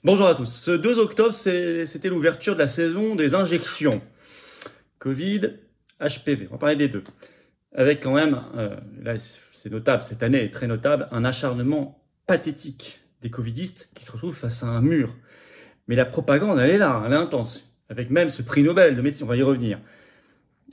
Bonjour à tous. Ce 2 octobre, c'était l'ouverture de la saison des injections. Covid, HPV. On va parler des deux. Avec quand même, là c'est notable, cette année est très notable, un acharnement pathétique des covidistes qui se retrouvent face à un mur. Mais la propagande, elle est là, elle est intense. Avec même ce prix Nobel de médecine, on va y revenir.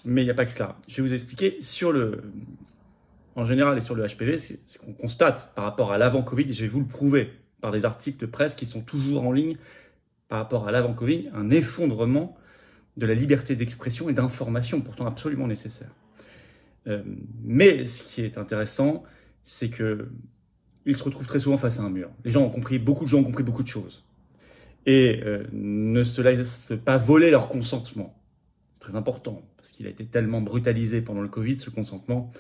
Mais il n'y a pas que cela. Je vais vous expliquer en général et sur le HPV, ce qu'on constate par rapport à l'avant-Covid, et je vais vous le prouver par des articles de presse qui sont toujours en ligne par rapport à l'avant-Covid, un effondrement de la liberté d'expression et d'information, pourtant absolument nécessaire. Mais ce qui est intéressant, c'est qu'ils se retrouvent très souvent face à un mur. Beaucoup de gens ont compris beaucoup de choses. Et ne se laissent pas voler leur consentement. C'est très important, parce qu'il a été tellement brutalisé pendant le Covid, ce consentement,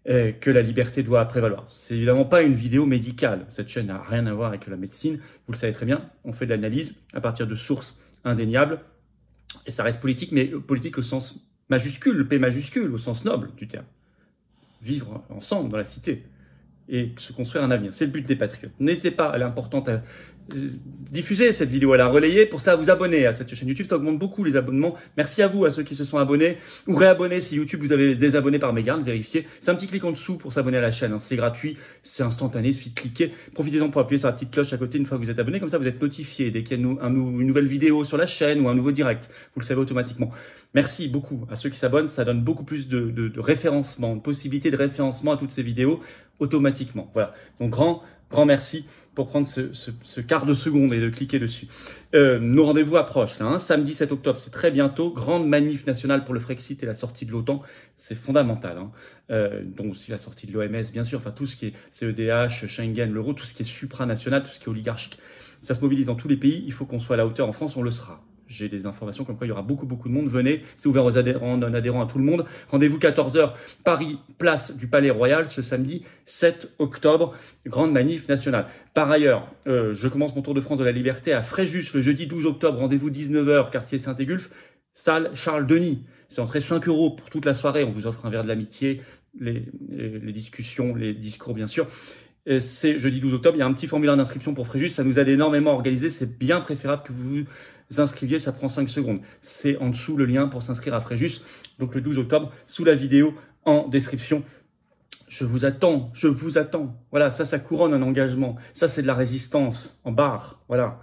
que la liberté doit prévaloir. C'est évidemment pas une vidéo médicale. Cette chaîne n'a rien à voir avec la médecine. Vous le savez très bien. On fait de l'analyse à partir de sources indéniables. Et ça reste politique, mais politique au sens majuscule, le P majuscule, au sens noble du terme. Vivre ensemble dans la cité et se construire un avenir. C'est le but des patriotes. N'hésitez pas, elle est importante à diffuser cette vidéo, à la relayer. Pour ça, à vous abonner à cette chaîne YouTube. Ça augmente beaucoup les abonnements. Merci à vous, à ceux qui se sont abonnés ou réabonnés si YouTube vous avez désabonné par mégarde. Vérifiez. C'est un petit clic en dessous pour s'abonner à la chaîne. C'est gratuit, c'est instantané. Il suffit de cliquer. Profitez-en pour appuyer sur la petite cloche à côté une fois que vous êtes abonné. Comme ça, vous êtes notifié dès qu'il y a une nouvelle vidéo sur la chaîne ou un nouveau direct. Vous le savez automatiquement. Merci beaucoup à ceux qui s'abonnent. Ça donne beaucoup plus de référencement, de possibilités de référencement à toutes ces vidéos automatiquement. Voilà. Donc, grand merci pour prendre ce quart de seconde et de cliquer dessus. Nos rendez-vous approchent. Là, hein. Samedi 7 octobre, c'est très bientôt. Grande manif nationale pour le Frexit et la sortie de l'OTAN. C'est fondamental. Hein. Donc aussi la sortie de l'OMS, bien sûr. Enfin, tout ce qui est CEDH, Schengen, l'euro, tout ce qui est supranational, tout ce qui est oligarchique. Ça se mobilise dans tous les pays. Il faut qu'on soit à la hauteur. En France, on le sera. J'ai des informations comme quoi il y aura beaucoup de monde. Venez, c'est ouvert aux adhérents, non-adhérents, à tout le monde. Rendez-vous 14h, Paris, place du Palais Royal, ce samedi 7 octobre, grande manif nationale. Par ailleurs, je commence mon tour de France de la liberté à Fréjus le jeudi 12 octobre, rendez-vous 19h, quartier Saint-Égulphe, salle Charles-Denis. C'est entrée 5 € pour toute la soirée. On vous offre un verre de l'amitié, les discussions, les discours bien sûr. C'est jeudi 12 octobre, il y a un petit formulaire d'inscription pour Fréjus, ça nous aide énormément à organiser, c'est bien préférable que vous vous inscriviez, ça prend 5 secondes. C'est en dessous le lien pour s'inscrire à Fréjus, donc le 12 octobre, sous la vidéo en description. Je vous attends. Voilà, ça couronne un engagement, ça c'est de la résistance en barre, voilà,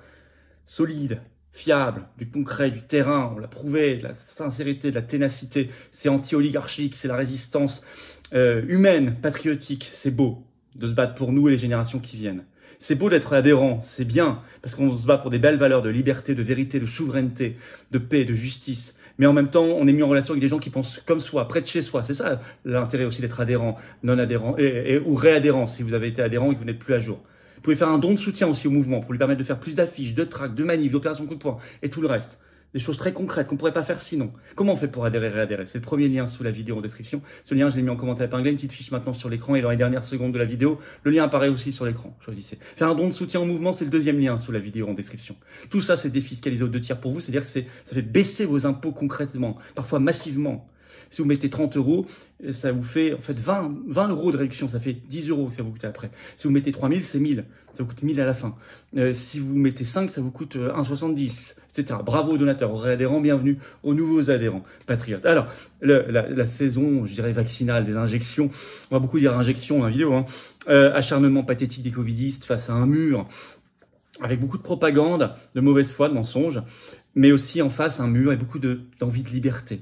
solide, fiable, du concret, du terrain, on l'a prouvé, de la sincérité, de la ténacité, c'est anti-oligarchique, c'est la résistance humaine, patriotique, c'est beau de se battre pour nous et les générations qui viennent. C'est beau d'être adhérent, c'est bien, parce qu'on se bat pour des belles valeurs de liberté, de vérité, de souveraineté, de paix, de justice. Mais en même temps, on est mis en relation avec des gens qui pensent comme soi, près de chez soi. C'est ça l'intérêt aussi d'être adhérent, non adhérent, ou réadhérent si vous avez été adhérent et que vous n'êtes plus à jour. Vous pouvez faire un don de soutien aussi au mouvement pour lui permettre de faire plus d'affiches, de tracts, de manifs, d'opérations coup de poing et tout le reste. Des choses très concrètes qu'on ne pourrait pas faire sinon. Comment on fait pour adhérer, réadhérer? C'est le premier lien sous la vidéo en description. Ce lien, je l'ai mis en commentaire épinglé, une petite fiche maintenant sur l'écran et dans les dernières secondes de la vidéo, le lien apparaît aussi sur l'écran. Choisissez. Faire un don de soutien au mouvement, c'est le deuxième lien sous la vidéo en description. Tout ça, c'est défiscalisé aux 2 tiers pour vous, c'est-à-dire que ça fait baisser vos impôts concrètement, parfois massivement. Si vous mettez 30 €, ça vous fait en fait 20 € de réduction, ça fait 10 € que ça vous coûte après. Si vous mettez 3000, c'est 1000, ça vous coûte 1000 à la fin. Si vous mettez 5, ça vous coûte 1,70, etc. Bravo aux donateurs, aux réadhérents, bienvenue aux nouveaux adhérents patriotes. Alors, la saison, je dirais, vaccinale des injections, on va beaucoup dire injection dans la vidéo, hein. Acharnement pathétique des covidistes face à un mur, avec beaucoup de propagande, de mauvaise foi, de mensonges, mais aussi en face un mur et beaucoup d'envie de liberté.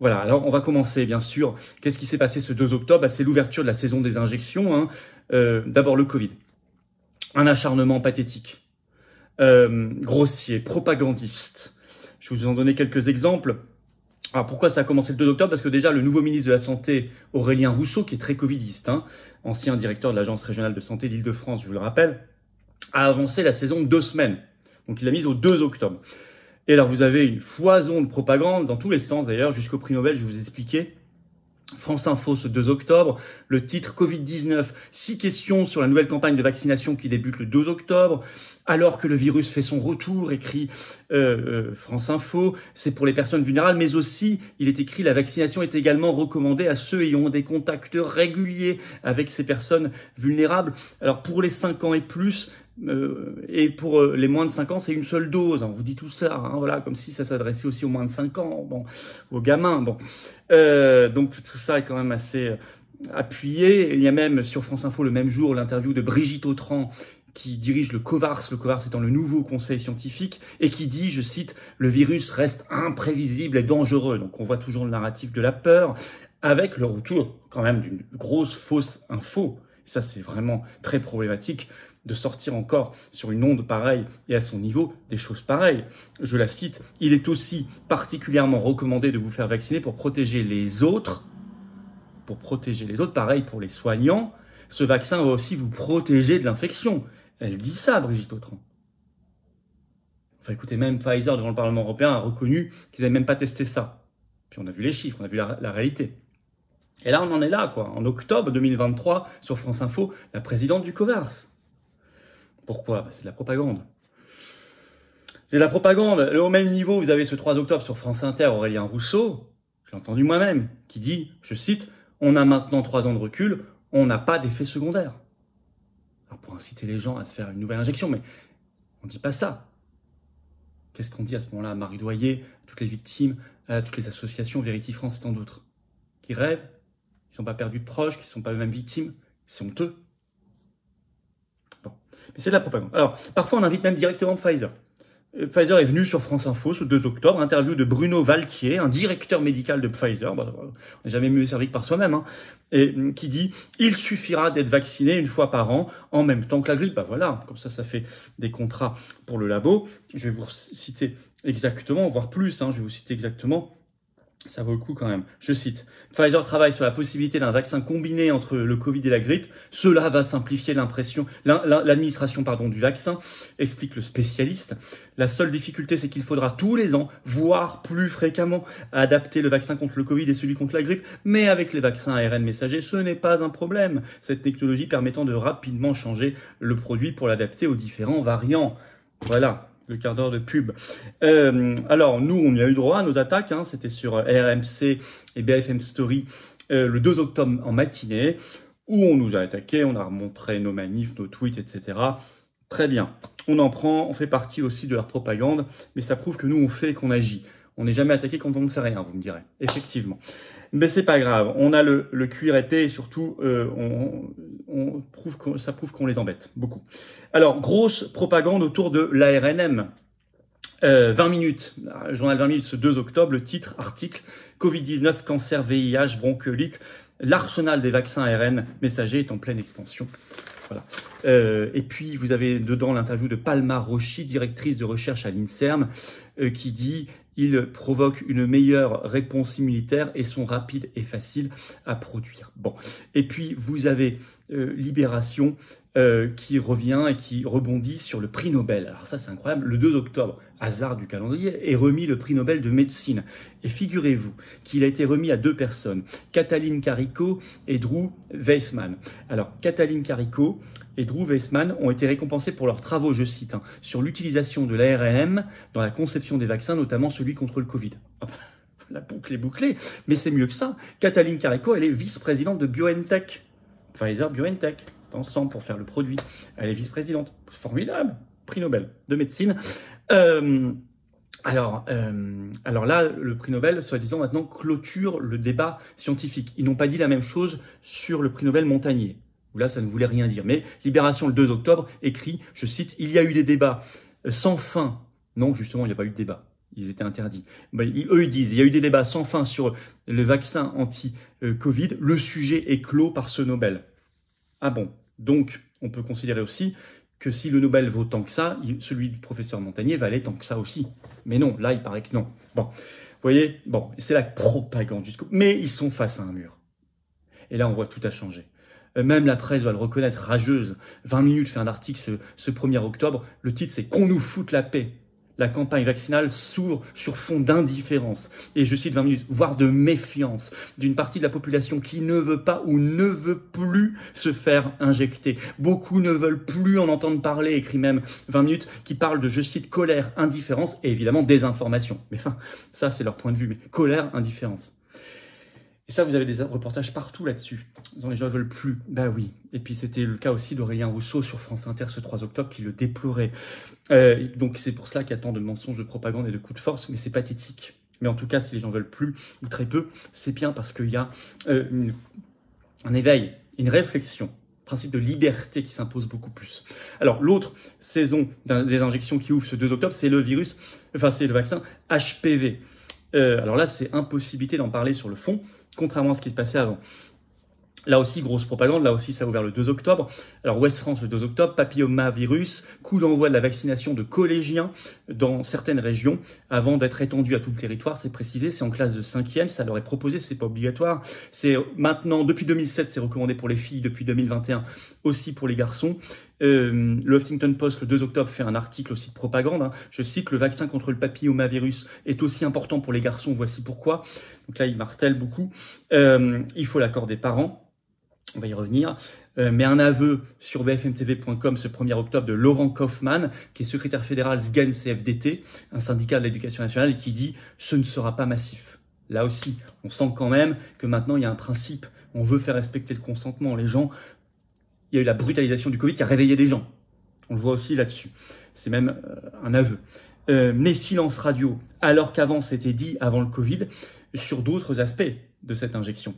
Voilà, alors on va commencer bien sûr. Qu'est-ce qui s'est passé ce 2 octobre? C'est l'ouverture de la saison des injections. Hein. D'abord le Covid. Un acharnement pathétique, grossier, propagandiste. Je vais vous en donner quelques exemples. Alors pourquoi ça a commencé le 2 octobre? Parce que déjà le nouveau ministre de la Santé, Aurélien Rousseau, qui est très covidiste, hein, ancien directeur de l'Agence régionale de santé d'Île-de-France, je vous le rappelle, a avancé la saison de 2 semaines. Donc il l'a mise au 2 octobre. Et alors, vous avez une foison de propagande dans tous les sens, d'ailleurs, jusqu'au prix Nobel, je vais vous expliquer. France Info ce 2 octobre, le titre Covid-19, 6 questions sur la nouvelle campagne de vaccination qui débute le 2 octobre, alors que le virus fait son retour, écrit France Info, c'est pour les personnes vulnérables, mais aussi, il est écrit, la vaccination est également recommandée à ceux ayant des contacts réguliers avec ces personnes vulnérables. Alors pour les 5 ans et plus, et pour les moins de 5 ans, c'est une seule dose. On vous dit tout ça, hein, voilà, comme si ça s'adressait aussi aux moins de 5 ans, bon, aux gamins. Bon. Donc tout ça est quand même assez appuyé. Il y a même sur France Info le même jour l'interview de Brigitte Autran qui dirige le COVARS étant le nouveau conseil scientifique, et qui dit, je cite, « Le virus reste imprévisible et dangereux ». Donc on voit toujours le narratif de la peur, avec le retour quand même d'une grosse fausse info. Ça c'est vraiment très problématique de sortir encore sur une onde pareille et à son niveau des choses pareilles. Je la cite, « Il est aussi particulièrement recommandé de vous faire vacciner pour protéger les autres. Pareil pour les soignants. Ce vaccin va aussi vous protéger de l'infection. » Elle dit ça, Brigitte Autran. Enfin écoutez, même Pfizer devant le Parlement européen a reconnu qu'ils n'avaient même pas testé ça. Puis on a vu les chiffres, on a vu la réalité. Et là, on en est là, quoi. En octobre 2023, sur France Info, la présidente du COVARS. Pourquoi ? C'est de la propagande. C'est de la propagande. Au même niveau, vous avez ce 3 octobre sur France Inter, Aurélien Rousseau, je l'ai entendu moi-même, qui dit, je cite, « On a maintenant 3 ans de recul, on n'a pas d'effet secondaire. » Alors pour inciter les gens à se faire une nouvelle injection, mais on ne dit pas ça. Qu'est-ce qu'on dit à ce moment-là à Marc Doyer, à toutes les victimes, à toutes les associations, Vérity France et tant d'autres, qui rêvent, qui ne sont pas perdus de proches, qui ne sont pas eux-mêmes victimes? C'est honteux. Bon. Mais c'est de la propagande. Alors, parfois on invite même directement Pfizer. Pfizer est venu sur France Info ce 2 octobre, interview de Bruno Valtier, un directeur médical de Pfizer, on n'est jamais mieux servi que par soi-même, hein, et qui dit « Il suffira d'être vacciné une fois par an, en même temps que la grippe ». Bah voilà, comme ça fait des contrats pour le labo. Je vais vous citer exactement, voire plus, hein, je vais vous citer exactement. Ça vaut le coup quand même. Je cite, « Pfizer travaille sur la possibilité d'un vaccin combiné entre le Covid et la grippe. Cela va simplifier l'administration du vaccin, explique le spécialiste. La seule difficulté, c'est qu'il faudra tous les ans, voire plus fréquemment, adapter le vaccin contre le Covid et celui contre la grippe. Mais avec les vaccins ARN messagers, ce n'est pas un problème. Cette technologie permettant de rapidement changer le produit pour l'adapter aux différents variants. » Voilà. Le quart d'heure de pub. Alors, nous, on y a eu droit à nos attaques. Hein, c'était sur RMC et BFM Story le 2 octobre en matinée, où on nous a attaqué, on a remontré nos manifs, nos tweets, etc. Très bien. On en prend, on fait partie aussi de leur propagande, mais ça prouve que nous, on fait et qu'on agit. On n'est jamais attaqué quand on ne fait rien, vous me direz. Effectivement. Mais c'est pas grave. On a le cuir épais et surtout, ça prouve qu'on les embête beaucoup. Alors, grosse propagande autour de l'ARNM. 20 minutes, journal 20 minutes, ce 2 octobre, le titre, article, Covid-19, cancer, VIH, bronchiolite, l'arsenal des vaccins ARN messagers est en pleine expansion. Voilà. Et puis, vous avez dedans l'interview de Palma Rochi, directrice de recherche à l'INSERM, qui dit « Il provoque une meilleure réponse immunitaire et sont rapides et faciles à produire. » Bon. Et puis, vous avez Libération qui revient et qui rebondit sur le prix Nobel. Alors ça, c'est incroyable. Le 2 octobre, hasard du calendrier, est remis le prix Nobel de médecine. Et figurez-vous qu'il a été remis à 2 personnes, Katalin Karikó et Drew Weissman. Alors, Katalin Karikó et Drew Weissman ont été récompensés pour leurs travaux, je cite, hein, sur l'utilisation de l'ARN dans la conception des vaccins, notamment celui contre le Covid. La boucle est bouclée, mais c'est mieux que ça. Katalin Karikó, elle est vice-présidente de BioNTech. Pfizer, BioNTech, c'est ensemble pour faire le produit. Elle est vice-présidente. Formidable. Prix Nobel de médecine. Alors là, le prix Nobel, soi-disant, maintenant, clôture le débat scientifique. Ils n'ont pas dit la même chose sur le prix Nobel Montagnier. Où là, ça ne voulait rien dire. Mais Libération, le 2 octobre, écrit, je cite, « Il y a eu des débats sans fin. » Non, justement, il n'y a pas eu de débat. Ils étaient interdits. Eux, ils disent, il y a eu des débats sans fin sur le vaccin anti-Covid. Le sujet est clos par ce Nobel. Ah bon. Donc, on peut considérer aussi que si le Nobel vaut tant que ça, celui du professeur Montagnier valait tant que ça aussi. Mais non, là, il paraît que non. Bon, vous voyez, bon, c'est la propagande jusqu'au... Mais ils sont face à un mur. Et là, on voit tout a changé. Même la presse doit le reconnaître, rageuse. 20 minutes fait un article ce 1er octobre. Le titre, c'est « Qu'on nous foute la paix ». la campagne vaccinale s'ouvre sur fond d'indifférence, et je cite 20 minutes, voire de méfiance, d'une partie de la population qui ne veut pas ou ne veut plus se faire injecter. Beaucoup ne veulent plus en entendre parler, écrit même 20 minutes, qui parle de, je cite, colère, indifférence, et évidemment désinformation. Mais enfin, ça c'est leur point de vue, mais colère, indifférence. Et ça, vous avez des reportages partout là-dessus. Les gens ne veulent plus. Bah oui. Et puis, c'était le cas aussi d'Aurélien Rousseau sur France Inter ce 3 octobre qui le déplorait. Donc, c'est pour cela qu'il y a tant de mensonges, de propagande et de coups de force, mais c'est pathétique. Mais en tout cas, si les gens veulent plus, ou très peu, c'est bien parce qu'il y a un éveil, une réflexion, principe de liberté qui s'impose beaucoup plus. Alors, l'autre saison des injections qui ouvre ce 2 octobre, c'est le vaccin HPV. Alors là, c'est impossibilité d'en parler sur le fond, contrairement à ce qui se passait avant. Là aussi, grosse propagande, là aussi ça a ouvert le 2 octobre. Alors Ouest France le 2 octobre, papillomavirus, coup d'envoi de la vaccination de collégiens dans certaines régions, avant d'être étendu à tout le territoire, c'est précisé, c'est en classe de 5e, ça leur est proposé, c'est pas obligatoire. C'est maintenant, depuis 2007, c'est recommandé pour les filles, depuis 2021 aussi pour les garçons. Le Huffington Post, le 2 octobre, fait un article aussi de propagande. Hein. Je cite, le vaccin contre le papillomavirus est aussi important pour les garçons, voici pourquoi. Donc là, il martèle beaucoup. Il faut l'accord des parents. On va y revenir. Mais un aveu sur bfmtv.com ce 1er octobre de Laurent Kaufmann, qui est secrétaire fédéral SGAN CFDT, un syndicat de l'éducation nationale, et qui dit « ce ne sera pas massif ». Là aussi, on sent quand même que maintenant, il y a un principe. On veut faire respecter le consentement. Les gens, il y a eu la brutalisation du Covid qui a réveillé des gens. On le voit aussi là-dessus. C'est même un aveu. Mais silence radio, alors qu'avant, c'était dit avant le Covid, sur d'autres aspects de cette injection.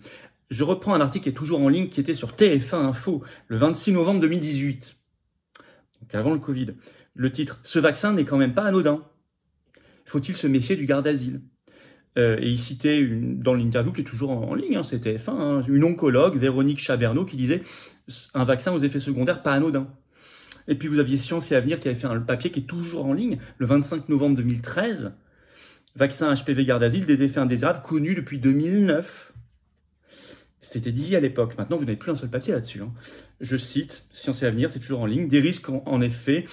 Je reprends un article qui est toujours en ligne, qui était sur TF1 Info, le 26 novembre 2018, donc avant le Covid. Le titre « Ce vaccin n'est quand même pas anodin. Faut-il se méfier du garde d'asile ?» Et il citait dans l'interview qui est toujours en ligne, hein, c'est TF1, hein, une oncologue, Véronique Chabernaud, qui disait « Un vaccin aux effets secondaires pas anodin ». Et puis vous aviez Science et Avenir qui avait fait un papier qui est toujours en ligne, le 25 novembre 2013, « Vaccin HPV garde d'asile, des effets indésirables connus depuis 2009 ». C'était dit à l'époque. Maintenant, vous n'avez plus un seul papier là-dessus. Hein. Je cite, Science et Avenir, c'est toujours en ligne. Des risques, en effet,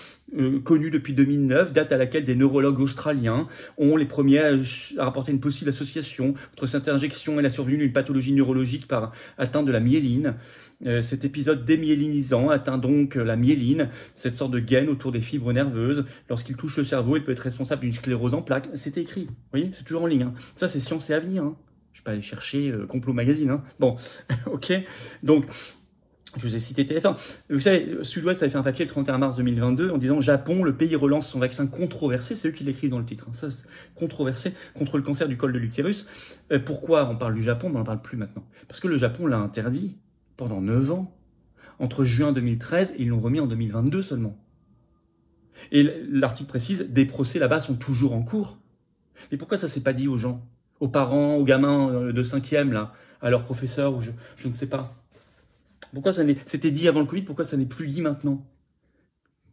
connus depuis 2009, date à laquelle des neurologues australiens ont les premiers à rapporter une possible association entre cette injection et la survenue d'une pathologie neurologique par atteinte de la myéline. Cet épisode démyélinisant atteint donc la myéline, cette sorte de gaine autour des fibres nerveuses. Lorsqu'il touche le cerveau, il peut être responsable d'une sclérose en plaques. C'était écrit. Vous voyez, c'est toujours en ligne. Hein. Ça, c'est Science et Avenir. Hein. Je ne vais pas aller chercher Complot Magazine. Hein. Bon, ok. Donc, je vous ai cité TF1. Vous savez, Sud-Ouest avait fait un papier le 31 mars 2022 en disant « Japon, le pays relance son vaccin controversé ». C'est eux qui l'écrivent dans le titre. Hein. Ça, controversé contre le cancer du col de l'utérus. Pourquoi on parle du Japon, mais on n'en parle plus maintenant? Parce que le Japon l'a interdit pendant 9 ans. Entre juin 2013 et ils l'ont remis en 2022 seulement. Et l'article précise « Des procès là-bas sont toujours en cours ». Mais pourquoi ça ne s'est pas dit aux gens, aux parents, aux gamins de 5e, là, à leurs professeurs, ou je ne sais pas. Pourquoi ça c'était dit avant le Covid, pourquoi ça n'est plus dit maintenant?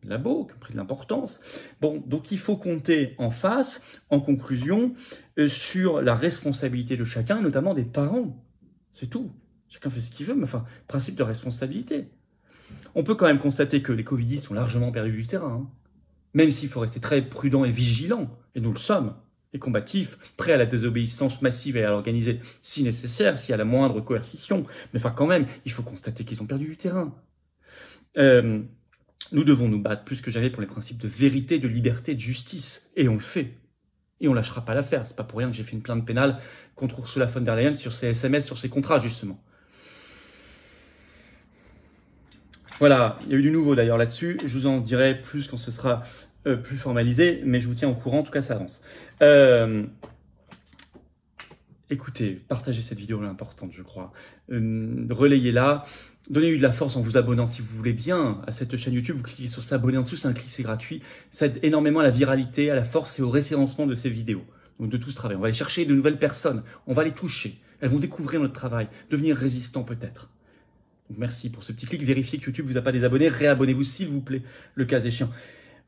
Les labos qui ont pris de l'importance. Bon, donc il faut compter en face, en conclusion, sur la responsabilité de chacun, notamment des parents. C'est tout. Chacun fait ce qu'il veut, mais enfin, principe de responsabilité. On peut quand même constater que les covidistes ont largement perdu du terrain, hein. Même s'il faut rester très prudent et vigilant, et nous le sommes, et combatifs, prêts à la désobéissance massive et à l'organiser si nécessaire, s'il y a la moindre coercition. Mais enfin, quand même, il faut constater qu'ils ont perdu du terrain. Nous devons nous battre plus que jamais pour les principes de vérité, de liberté, de justice. Et on le fait. Et on ne lâchera pas l'affaire. C'est pas pour rien que j'ai fait une plainte pénale contre Ursula von der Leyen sur ses SMS, sur ses contrats, justement. Voilà, il y a eu du nouveau d'ailleurs là-dessus. Je vous en dirai plus quand ce sera plus formalisé, mais je vous tiens au courant, en tout cas ça avance. Écoutez, partagez cette vidéo, elle est importante, je crois. Relayez-la, donnez-lui de la force en vous abonnant si vous voulez bien à cette chaîne YouTube. Vous cliquez sur s'abonner en dessous, c'est un clic, c'est gratuit. Ça aide énormément à la viralité, à la force et au référencement de ces vidéos. Donc de tout ce travail. On va aller chercher de nouvelles personnes, on va les toucher. Elles vont découvrir notre travail, devenir résistants peut-être. Donc merci pour ce petit clic. Vérifiez que YouTube ne vous a pas désabonné. Réabonnez-vous s'il vous plaît, le cas échéant.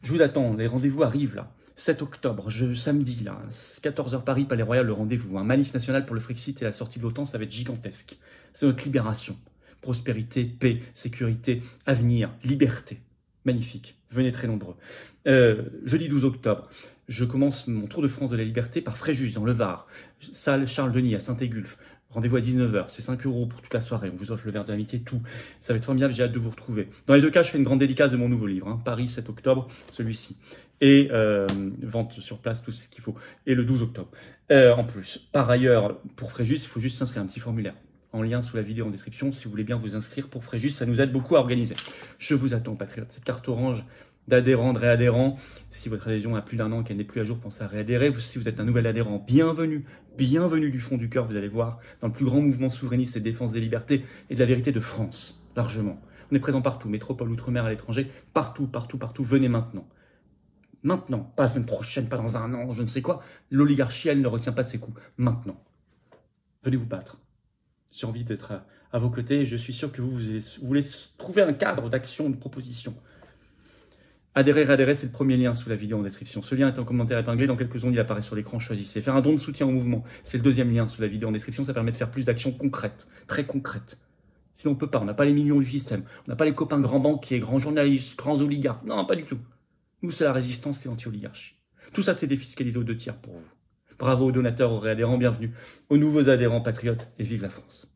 Je vous attends, les rendez-vous arrivent là. 7 octobre, samedi, là, 14h Paris, Palais Royal, le rendez-vous. Un manif national pour le Frexit et la sortie de l'OTAN, ça va être gigantesque. C'est notre libération. Prospérité, paix, sécurité, avenir, liberté. Magnifique. Venez très nombreux. Jeudi 12 octobre, Je commence mon tour de France de la liberté par Fréjus, dans le Var. Salle Charles-Denis à Saint-Égulphe. Rendez-vous à 19 h, c'est 5 € pour toute la soirée, on vous offre le verre de l'amitié, tout. Ça va être formidable, j'ai hâte de vous retrouver. Dans les deux cas, je fais une grande dédicace de mon nouveau livre, hein, Paris 7 octobre, celui-ci. Et vente sur place, tout ce qu'il faut. Et le 12 octobre. En plus, par ailleurs, pour Fréjus, il faut juste s'inscrire, un petit formulaire en lien sous la vidéo en description, si vous voulez bien vous inscrire pour Fréjus, ça nous aide beaucoup à organiser. Je vous attends, patriotes. Cette carte orange d'adhérents, de réadhérents. Si votre adhésion a plus d'un an, qu'elle n'est plus à jour, pensez à réadhérer. Si vous êtes un nouvel adhérent, bienvenue du fond du cœur, vous allez voir, dans le plus grand mouvement souverainiste et de défense des libertés et de la vérité de France, largement. On est présent partout, métropole, outre-mer, à l'étranger, partout, venez maintenant. Maintenant, pas la semaine prochaine, pas dans un an, je ne sais quoi. L'oligarchie, elle ne retient pas ses coups. Maintenant. Venez vous battre. J'ai envie d'être à vos côtés et je suis sûr que vous voulez trouver un cadre d'action, de proposition. Adhérer, c'est le premier lien sous la vidéo en description. Ce lien est en commentaire épinglé, dans quelques secondes il apparaît sur l'écran, choisissez. Faire un don de soutien au mouvement, c'est le deuxième lien sous la vidéo en description, ça permet de faire plus d'actions concrètes, très concrètes. Sinon on ne peut pas, on n'a pas les millions du système, on n'a pas les copains grands banquiers, grands journalistes, grands oligarques, non pas du tout. Nous c'est la résistance et l'anti-oligarchie. Tout ça c'est défiscalisé aux 2 tiers pour vous. Bravo aux donateurs, aux réadhérents, bienvenue aux nouveaux adhérents patriotes et vive la France.